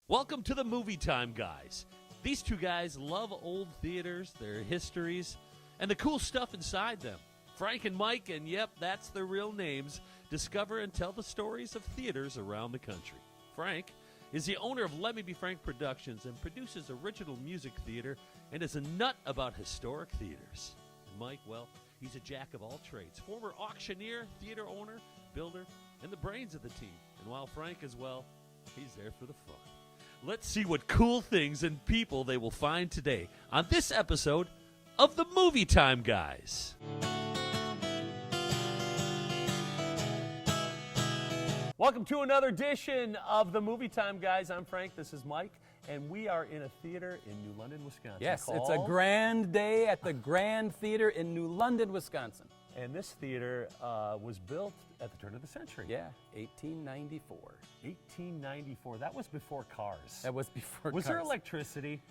Welcome to the Movie Time Guys. These two guys love old theaters, their histories, and the cool stuff inside them. Frank and Mike, and yep, that's their real names, discover and tell the stories of theaters around the country. Frank is the owner of Let Me Be Frank Productions and produces original music theater and is a nut about historic theaters. And Mike, well, he's a jack of all trades, former auctioneer, theater owner, builder, and the brains of the team. And while Frank is, well, he's there for the fun. Let's see what cool things and people they will find today on this episode of the Movie Time Guys. Welcome to another edition of the Movie Time Guys. I'm Frank, this is Mike, and we are in a theater in New London, Wisconsin. Yes, it's a grand day at the Grand Theater in New London, Wisconsin. And this theater was built at the turn of the century. Yeah, 1894. 1894. That was before cars. That was before Was cars. there electricity?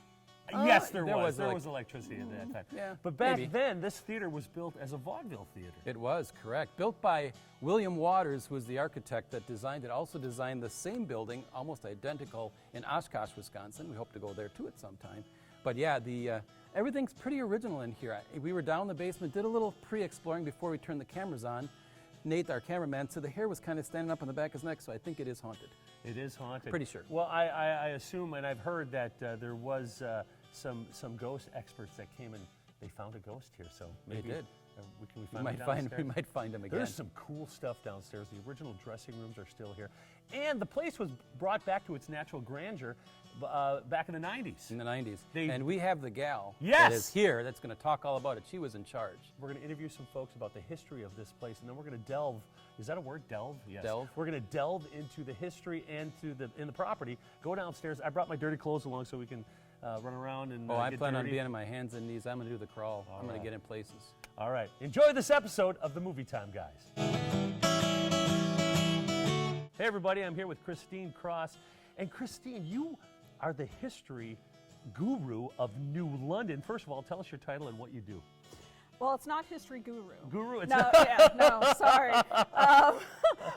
Yes, there was. There elec- was electricity at that time. Yeah, But back maybe. then, this theater was built as a vaudeville theater. It was, correct. Built by William Waters, who was the architect that designed it. Also designed the same building, almost identical, in Oshkosh, Wisconsin. We hope to go there too at some time. But yeah, everything's pretty original in here. We were down in the basement, did a little pre-exploring before we turned the cameras on. Nate, our cameraman, said the hair was kind of standing up on the back of his neck, so I think it is haunted. It is haunted. Pretty sure. Well, I assume, and I've heard that there was some ghost experts that came and they found a ghost here. So maybe did. We We might find him again. There's some cool stuff downstairs. The original dressing rooms are still here, and the place was brought back to its natural grandeur back in the 90s. In the 90s. They- And we have the gal Yes! that is here that's going to talk all about it. She was in charge. We're going to interview some folks about the history of this place, and then we're going to delve. Is that a word? Delve? Yes. Delve. We're going to delve into the history and in the property. Go downstairs. I brought my dirty clothes along so we can run around and I get plan on dirty. being on my hands and knees. I'm going to do the crawl. I'm going right. to get in places. All right. Enjoy this episode of the Movie Time Guys. Hey, everybody. I'm here with Christine Cross. And Christine, you are the history guru of New London. First of all, tell us your title and what you do. Well, it's not history guru. Guru? It's No, sorry.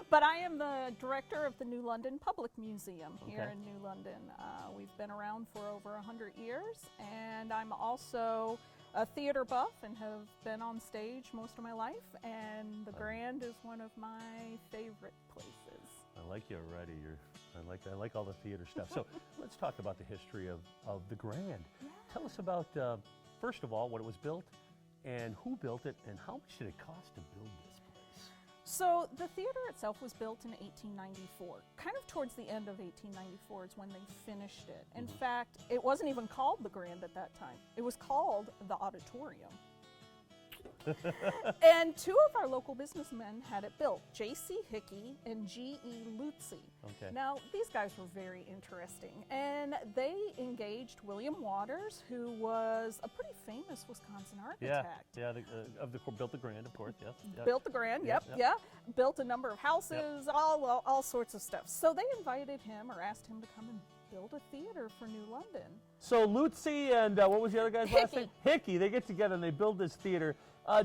But I am the director of the New London Public Museum here Okay. in New London. We've been around for over 100 years, and I'm also a theater buff and have been on stage most of my life, and the Grand is one of my favorite places. I like you already. I like all the theater stuff. So let's talk about the history of the Grand. Yeah. Tell us about, first of all, when it was built and who built it and how much did it cost to build this place? So the theater itself was built in 1894. Kind of towards the end of 1894 is when they finished it. In fact, it wasn't even called the Grand at that time. It was called the Auditorium. And two of our local businessmen had it built, J.C. Hickey and G.E. Lutzy. Okay. Now, these guys were very interesting, and they engaged William Waters, who was a pretty famous Wisconsin architect. Yeah, built the Grand, of course, yes. Yeah. Built the Grand, Yep, yeah. Built a number of houses, all sorts of stuff. So they invited him or asked him to come and build a theater for New London. So Lutzy and what was the other guy's last Hickey. name? Hickey. They get together and they build this theater.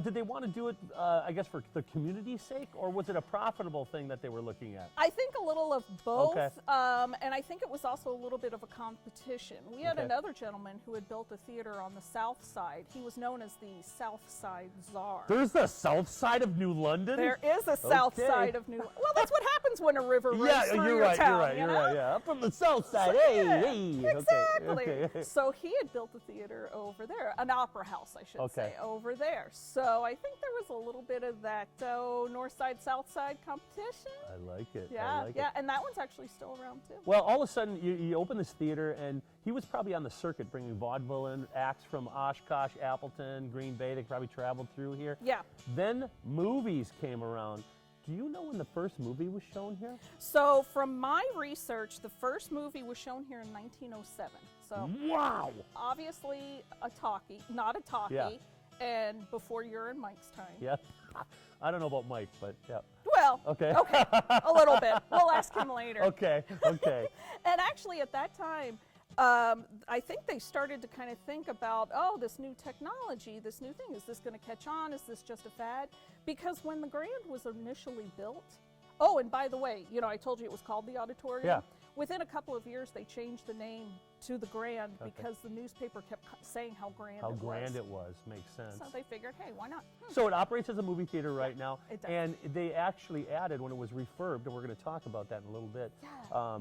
Did they want to do it, I guess, for the community's sake, or was it a profitable thing that they were looking at? I think a little of both, Okay. and I think it was also a little bit of a competition. We had Okay. another gentleman who had built a theater on the south side. He was known as the South Side Czar. There's the south side of New London? There is a south Okay. side of New. Well, that's what happens when a river runs Yeah, through you're your right, town. you're you right, know? yeah. Up from the south side, So, hey, yeah, hey. Exactly. Okay. So he had built a theater over there, an opera house, I should Okay. say, over there. So I think there was a little bit of that north side, south side competition. I like it. Yeah, I like yeah, it. and that one's actually still around too. Well, all of a sudden, you open this theater, and he was probably on the circuit bringing vaudeville in, acts from Oshkosh, Appleton, Green Bay. They probably traveled through here. Yeah. Then movies came around. Do you know when the first movie was shown here? So from my research, the first movie was shown here in 1907. So Wow! obviously a talkie, not a talkie, Yeah. and before your and Mike's time. Yeah. I don't know about Mike, but yeah. Well, Okay. okay, a little bit. We'll ask him later. Okay, okay. And actually, at that time, I think they started to kind of think about, oh, this new technology, this new thing, is this going to catch on? Is this just a fad? Because when the Grand was initially built, oh, and by the way, you know, I told you it was called the Auditorium. Yeah. within a couple of years, they changed the name to the Grand Okay. because the newspaper kept saying how grand How it grand was. it was. Makes sense. So they figured, hey, why not? So it operates as a movie theater right now, it does. and they actually added, when it was refurbed, and we're going to talk about that in a little bit, Yeah.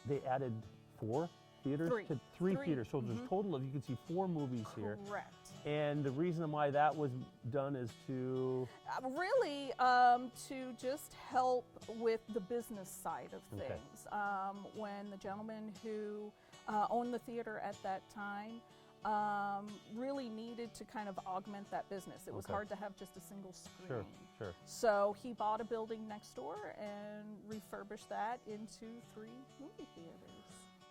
they added 4 theaters Three. to 3 Three. theaters. So there's a total of, you can see 4 movies here. Correct. And the reason why that was done is to, Really, to just help with the business side of Okay. things. When the gentleman who owned the theater at that time really needed to kind of augment that business. It was Okay. hard to have just a single screen. sure. So he bought a building next door and refurbished that into 3 movie theaters.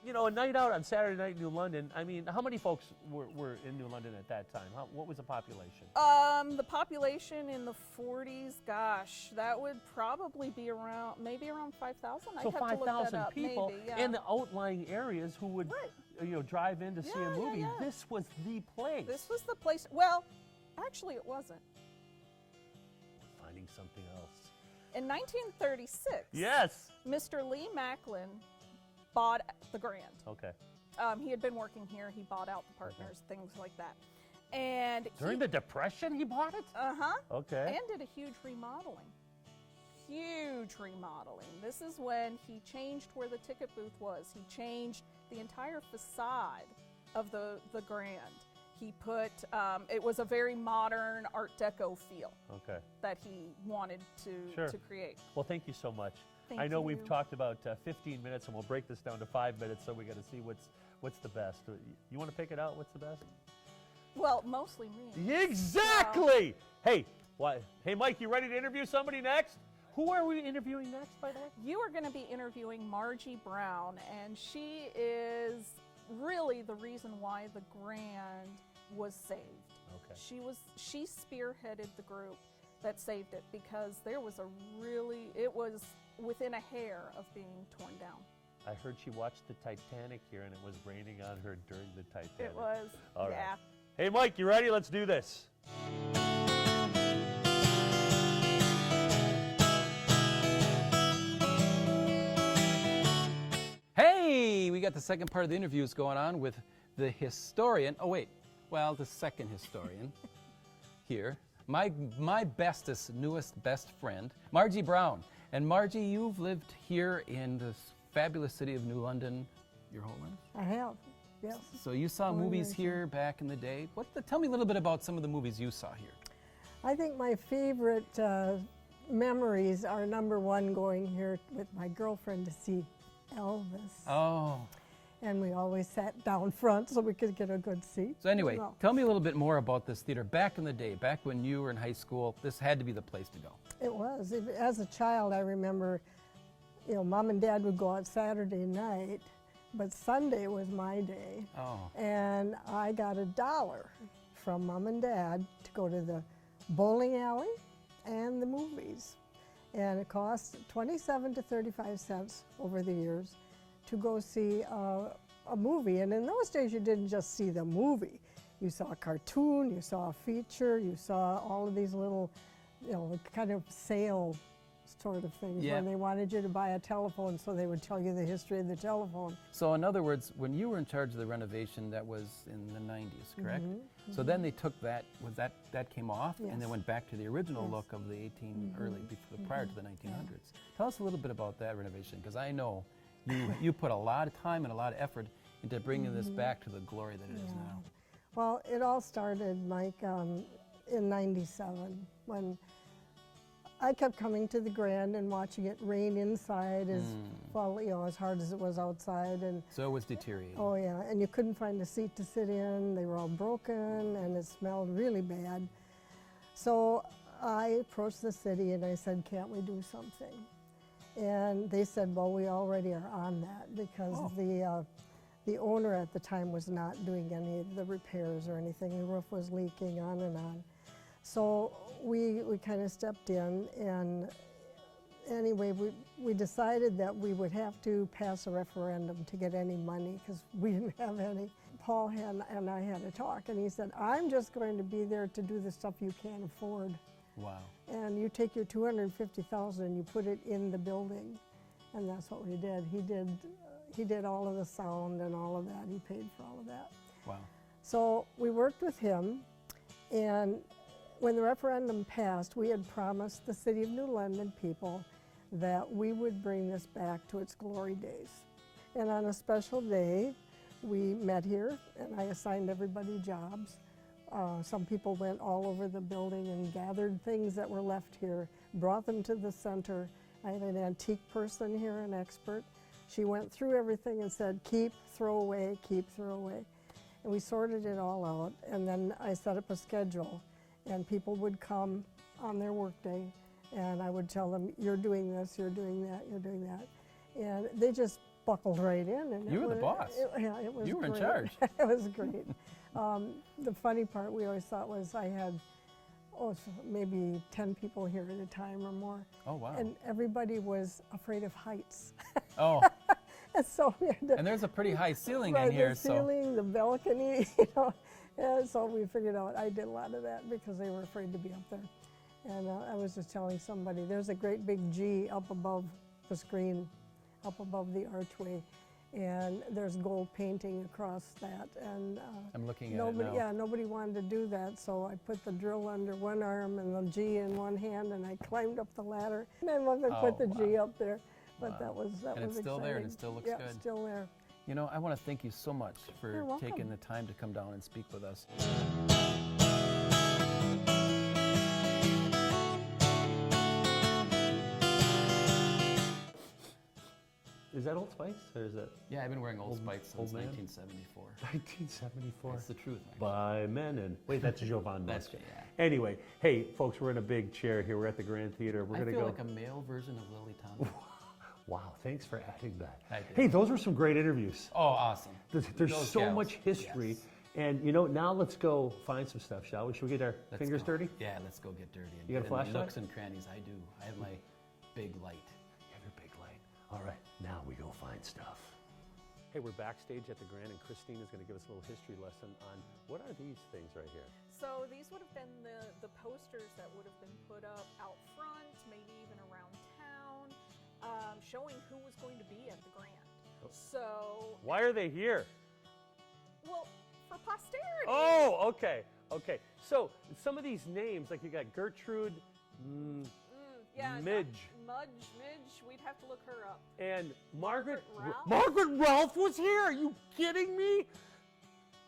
You know, a night out on Saturday night in New London, I mean, how many folks were in New London at that time? What was the population? The population in the 40s, gosh, that would probably be around, maybe around 5,000. So I'd have to look that 5,000 up. people Maybe, yeah. in the outlying areas who would, Right. drive in to see a Yeah, yeah, movie. yeah. This was the place. This was the place. Well, actually, it wasn't. Finding something else. In 1936, Yes. Mr. Lee Macklin bought the Grand. Okay. He had been working here. He bought out the partners, things like that. And During the Depression, he bought it? uh-huh. Okay. And did a huge remodeling. Huge remodeling. This is when he changed where the ticket booth was. He changed the entire facade of the Grand. He put, it was a very modern Art Deco feel Okay. that he wanted Sure. to create. Well, thank you so much. Thank I know we've you. talked about 15 minutes, and we'll break this down to 5 minutes, so we got to see what's the best. You want to pick it out? What's the best? Well, mostly me. Exactly. Hey, what? Hey, Mike, you ready to interview somebody next? Who are we interviewing next, by the way? You are going to be interviewing Margie Brown, and she is really the reason why the Grand was saved. Okay. She spearheaded the group that saved it because there was it was within a hair of being torn down. I heard she watched the Titanic here, and it was raining on her during the Titanic. It was, All right. yeah. Hey, Mike, you ready? Let's do this. Hey, we got the second part of the interviews going on with the historian. Oh, wait. Well, the second historian here. My bestest, newest best friend, Margie Brown. And Margie, you've lived here in this fabulous city of New London your whole life? I have, yes. So you saw Born and movies raised here back in the day. Tell me a little bit about some of the movies you saw here. I think my favorite memories are number one going here with my girlfriend to see Elvis. Oh. And we always sat down front so we could get a good seat. So anyway, Well, tell me a little bit more about this theater. Back in the day, back when you were in high school, this had to be the place to go. it was. As a child, I remember, Mom and Dad would go out Saturday night, but Sunday was my day. Oh. And I got $1 from Mom and Dad to go to the bowling alley and the movies. And it cost 27 to 35 cents over the years to go see a movie. And in those days, you didn't just see the movie. You saw a cartoon, you saw a feature, you saw all of these little, kind of sale sort of things. Yeah. When they wanted you to buy a telephone, so they would tell you the history of the telephone. So in other words, when you were in charge of the renovation, that was in the 90s, correct? So then they took that, that came off, and Yes. they went back to the original Yes. look of the prior to the 1900s. Tell us a little bit about that renovation, because I know you put a lot of time and a lot of effort into bringing this back to the glory that it is now. Well, it all started, Mike, in '97 when I kept coming to the Grand and watching it rain inside as well, as hard as it was outside, and So it was deteriorating. oh yeah, and you couldn't find a seat to sit in. They were all broken, and it smelled really bad. So I approached the city and I said, "Can't we do something?" And they said, "Well, we already are on that because the owner at the time was not doing any of the repairs or anything. The roof was leaking, on and on." So we kind of stepped in, and anyway, we decided that we would have to pass a referendum to get any money because we didn't have any. Paul and I had a talk, and he said, "I'm just going to be there to do the stuff you can't afford. Wow. And you take your $250,000 and you put it in the building." And that's what we did. He did all of the sound and all of that. He paid for all of that. Wow. So we worked with him, and when the referendum passed, we had promised the City of New London people that we would bring this back to its glory days. And on a special day, we met here, and I assigned everybody jobs. Some people went all over the building and gathered things that were left here, brought them to the center. I had an antique person here, an expert. She went through everything and said, keep, throw away, keep, throw away. And we sorted it all out, and then I set up a schedule, and people would come on their workday, and I would tell them, you're doing this, you're doing that, you're doing that. And they just buckled right in. And You were the boss. Yeah, it was You were in great. charge. It was great. The funny part we always thought was I had, so maybe 10 people here at a time or more. Oh, wow. And everybody was afraid of heights. Oh, And so we had to, and there's a pretty high ceiling right, in here, the so. ceiling, the balcony, you know. And so we figured out, I did a lot of that because they were afraid to be up there. And I was just telling somebody, there's a great big G up above the screen, up above the archway. And there's gold painting across that. And I'm looking at nobody, it now. yeah, nobody wanted to do that. So I put the drill under one arm and the G in one hand, and I climbed up the ladder. And my mother put the G up there. But Wow. that was And it's still there and it exciting. still looks Yeah, good. still there. You know, I want to thank you so much for You're welcome. taking the time to come down and speak with us. Is that Old Spice or is that Yeah, I've been wearing Old Old- Spice since Old man? 1974. 1974? That's the truth, Mike. By men and wait, that's Jovan That's Musk. yeah. Anyway, hey folks, we're in a big chair here. We're at the Grand Theater. We're I gonna feel go. like a male version of Lily Tomlin. Wow, thanks for adding that. I did. Hey, those were some great interviews. Oh, awesome. There's Those so gals, much history. yes. And you know, now let's go find some stuff, shall we? Should we get our Let's fingers go. dirty? Yeah, let's go get dirty. And You got a get in the flashlight? nooks and crannies. I do. I have my big light. You have your big light. All right, now we go find stuff. Hey, we're backstage at the Grand, and Christine is going to give us a little history lesson on what are these things right here? So these would have been the posters that would have been put up out front, maybe even around town, showing who was going to be at the Grand. So, Why are they here? well, for posterity. Oh, okay, okay. So some of these names, like you got Gertrude, Yeah, Midge. Midge. We'd have to look her up. and Margaret. Ralph? Margaret Ralph was here. Are you kidding me?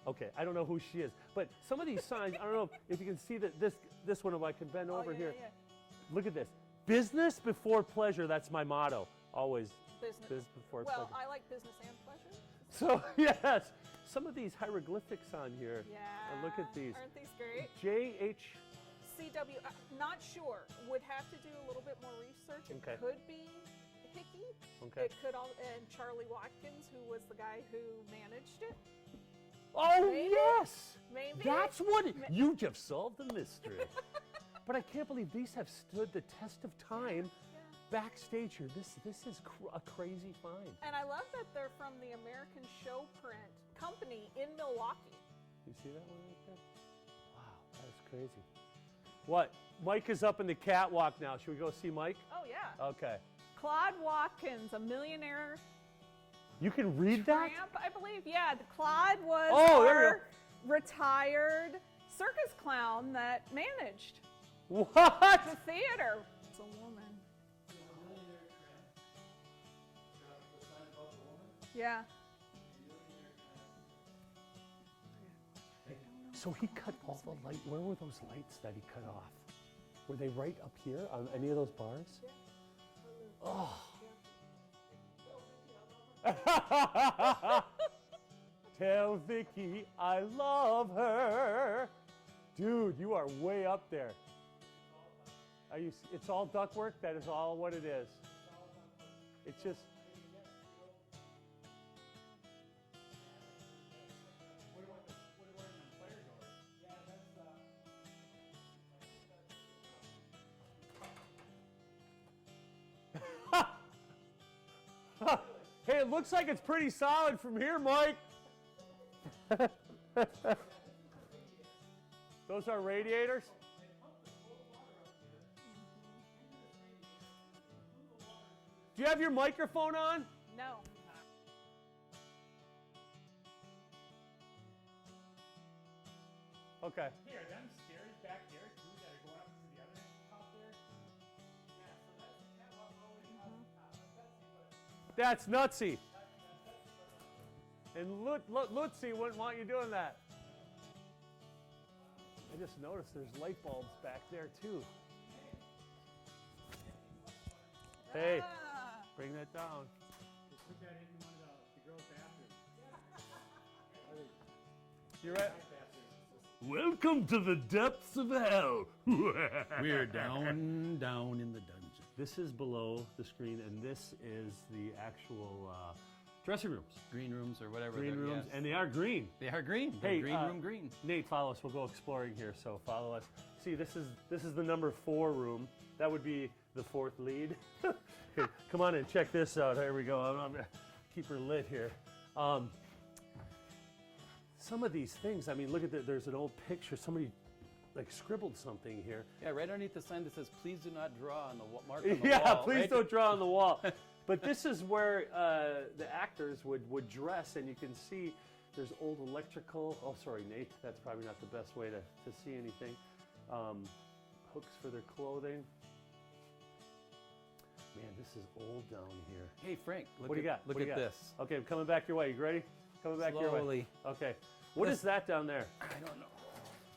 Okay, I don't know who she is, but some of these signs. I don't know if you can see that this one. If I can bend over yeah, here, yeah. look at this. Business before pleasure. That's my motto. Always. Business. Before Well, pleasure. I like business and pleasure. So yes, some of these hieroglyphics on here. Yeah. Look at these. Aren't these great? J.H. CW, not sure. Would have to do a little bit more research. It Okay. could be Hickey. Okay. It could all, and Charlie Watkins, who was the guy who managed it. Oh Maybe? yes, Maybe. that's what you just solved the mystery. But I can't believe these have stood the test of time. Backstage here, this is a crazy find. And I love that they're from the American Show Print Company in Milwaukee. You see that one right there? Wow, that's crazy. What? Mike is up in the catwalk now. Should we go see Mike? Oh, yeah. Okay. Claude Watkins, a millionaire You can read that? tramp, I believe. Yeah, Claude was Oh, there you our retired circus clown that managed What? the theater. It's a woman. Yeah. So he cut all the light. Where were those lights that he cut off? Were they right up here on any of those bars? Oh. Tell Vicky I love her. Dude, you are way up there. Are you? It's all ductwork? That is all what it is. It's just. Hey, it looks like it's pretty solid from here, Mike. Those are radiators? Do you have your microphone on? No. Okay. Here, them stairs back there too that are going up to the other top there. Yeah, so that's the catwalk all the way up. That's nutsy. And Lutzi wouldn't want you doing that. I just noticed there's light bulbs back there too. Hey, bring that down. We'll put that in one of the girls' bathrooms. You right? Welcome to the depths of hell. We're down in the dungeon. This is below the screen, and this is the actual dressing rooms. Green rooms or whatever. Green they're- rooms, yes. and they are green. They are green. They're Hey, green room green. Nate, follow us. We'll go exploring here. So follow us. See, this is the number 4 room. That would be the 4th lead. Okay, come on in, check this out. Here we go. I'm gonna keep her lit here. Some of these things. I mean, look at that. There's an old picture. Somebody like scribbled something here. Yeah, right underneath the sign that says, "Please do not draw on the mark on the Yeah, wall." please right? don't draw on the wall. But this is where the actors would dress, and you can see there's old electrical. Oh, sorry, Nate. That's probably not the best way to see anything. Hooks for their clothing. Man, this is old down here. Hey, Frank, look What do you got? Look What do you at got? this. Okay, I'm coming back your way. You ready? Coming back your way. Slowly. Okay. What is that down there? I don't know.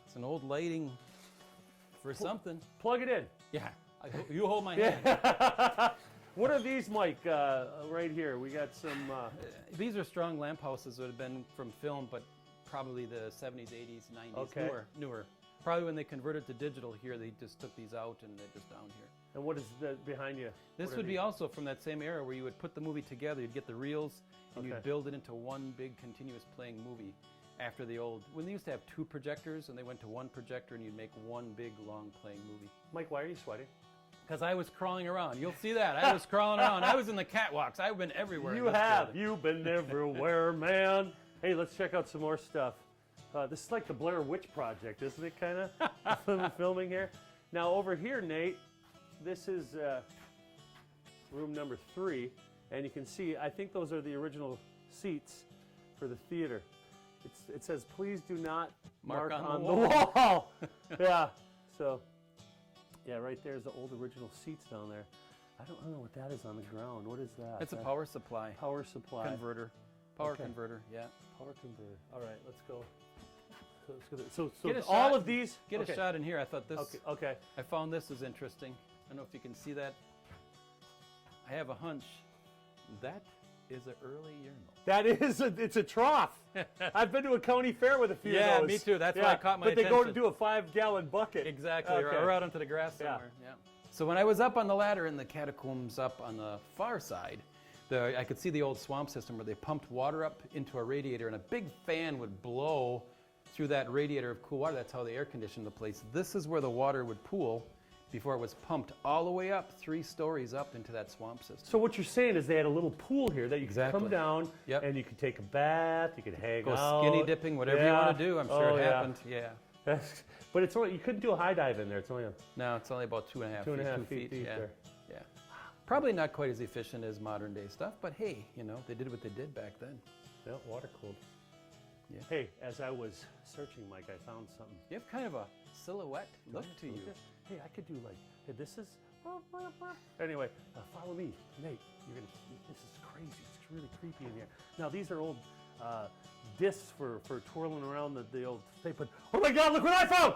It's an old lighting for something. Plug it in. Yeah. You hold my hand. What are these, Mike? Right here. We got some. These are strong lamp houses that have been from film, but probably the 70s, 80s, 90s, Okay. newer. Probably when they converted to digital here, they just took these out and they're just down here. And what is that behind you? This What are would be these? also from that same era where you would put the movie together, you'd get the reels, and Okay. you'd build it into one big continuous playing movie. After the old, when they used to have 2 projectors and they went to 1 projector and you'd make one big long playing movie. Mike, why are you sweating? Because I was crawling around. You'll see that. I was crawling around. I was in the catwalks. I've been everywhere. in You this have. building. You've been everywhere, man. Hey, let's check out some more stuff. This is like the Blair Witch Project, isn't it, kind of? Filming here. Now, over here, Nate, this is room number 3. And you can see, I think those are the original seats for the theater. It says, please do not mark on the wall. Yeah. So, yeah, right there's the old original seats down there. I don't know what that is on the ground. What is that? It's a That- power supply. Power supply. Converter. Power Okay. converter, yeah. Power converter. All right, let's go. So, so Get a all shot- of these. Get okay. a shot in here. I thought this, Okay. Okay. I found this is interesting. I don't know if you can see that. I have a hunch that is an early urinal. That is it's a trough. I've been to a county fair with a few Yeah, of those. me too. That's why it caught my But they go to attention. do a 5-gallon bucket. Exactly, Okay. or out onto the grass Yeah. somewhere. Yeah. So when I was up on the ladder in the catacombs up on the far side, I could see the old swamp system where they pumped water up into a radiator and a big fan would blow through that radiator of cool water. That's how they air conditioned the place. This is where the water would pool before it was pumped all the way up 3 stories up into that swamp system. So what you're saying is they had a little pool here that you could Exactly. come down Yep. and you could take a bath, you could hang Go out. skinny dipping, whatever you want to do. I'm sure Oh, it yeah. happened. Yeah. But it's only you couldn't do a high dive in there. It's only a No, it's only about 2.5 feet. 2.5 2 feet deep yeah. there. Yeah. Probably not quite as efficient as modern day stuff, but hey, you know, they did what they did back then. Yeah, water cooled. Yeah. Hey, as I was searching, Mike, I found something. You have kind of a silhouette look to you. Hey, I could do like, hey, this is. Anyway, follow me, Nate. This is crazy. It's really creepy in here. Now these are old discs for twirling around the old thing. But oh my God, look what I found!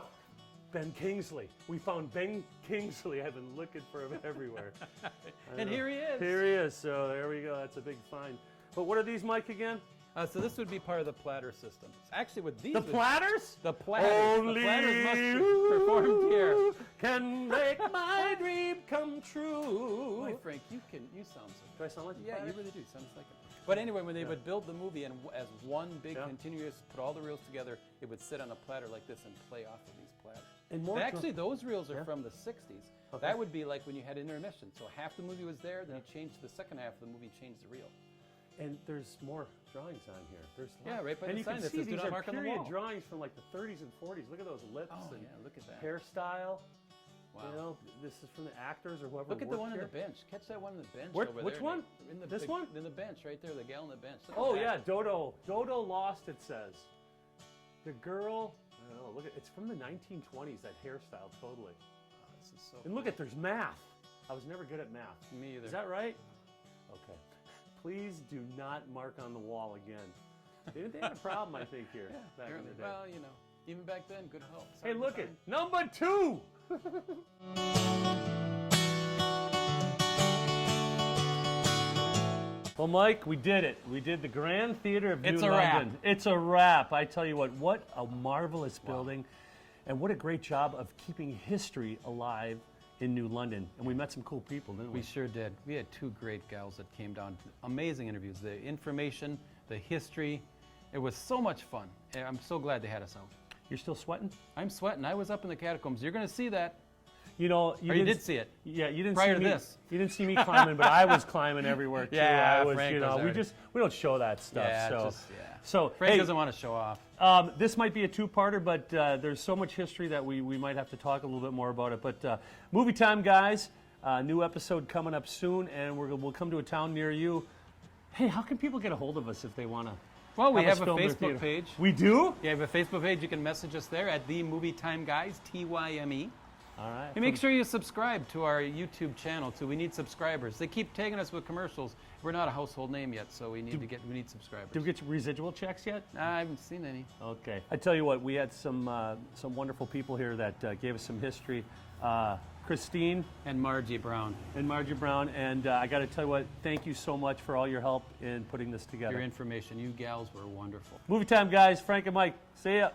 Ben Kingsley. We found Ben Kingsley. I've been looking for him everywhere. I And know. here he is. Here he is. So there we go. That's a big find. But what are these, Mike, again? So this would be part of the platter system. Actually, with these, The platters? the platters, Only the platters must be you performed here. can make my dream come true. Boy, Frank, you sound so. Do I sound like a Yeah, platter? you really do. Sounds like it. But anyway, when they would build the movie and as one big Yeah. continuous, put all the reels together, it would sit on a platter like this and play off of these platters. And more Actually, those reels are Yeah. from the 60s. Okay. That would be like when you had intermission. So half the movie was there, then you changed the second half of the movie, changed the reel. And there's more drawings on here. There's Yeah, right by and the you sign can that see says, "Do these not are mark on the period wall." drawings from like the 30s and 40s. Look at those lips Oh, and yeah, look at that. hairstyle. Wow. You know, this is from the actors or whoever. Look at the worked one on here. the bench. Catch that one on the bench Where- over which there. one? In the This big- one? In the bench, right there, the gal on the bench. Look at Oh that. yeah, Dodo. Dodo lost. It says. The girl. I don't know. Look at it's from the 1920s. That hairstyle, totally. This is so. And look at there's math. I was never good at math. Me either. Is that right? Okay. Please do not mark on the wall again. They had a problem, I think, here back in the day. Well, you know, even back then, good help. Hey, look at number 2. Well, Mike, we did it. We did the Grand Theater of It's New a wrap. London. It's a wrap. I tell you what a marvelous building, and what a great job of keeping history alive in New London. And we met some cool people, didn't we? We sure did. We had 2 great gals that came down. Amazing interviews. The information, the history. It was so much fun. And I'm so glad they had us out. You're still sweating? I'm sweating. I was up in the catacombs. You're going to see that. You know, Or you did see it. Yeah, you didn't Prior see to me. this. You didn't see me climbing, but I was climbing everywhere too. Yeah, I was, Frank you was know, already- we don't show that stuff. Yeah, so, just, yeah. so Frank hey, doesn't want to show off. this might be a 2-parter, but there's so much history that we might have to talk a little bit more about it. But movie time, guys. New episode coming up soon, and we'll come to a town near you. Hey, how can people get a hold of us if they want to? Well, we have us a film their Facebook theater? page. We do? You have a Facebook page. You can message us there at The Movie Time Guys, TYME. All right. And make sure you subscribe to our YouTube channel too. We need subscribers. They keep tagging us with commercials. We're not a household name yet, so we need subscribers. Did we get residual checks yet? I haven't seen any. Okay. I tell you what, we had some wonderful people here that gave us some history. Christine And Margie Brown, and Margie Brown, and I got to tell you what, thank you so much for all your help in putting this together. your information. You gals were wonderful. Movie time, guys. Frank and Mike. See ya.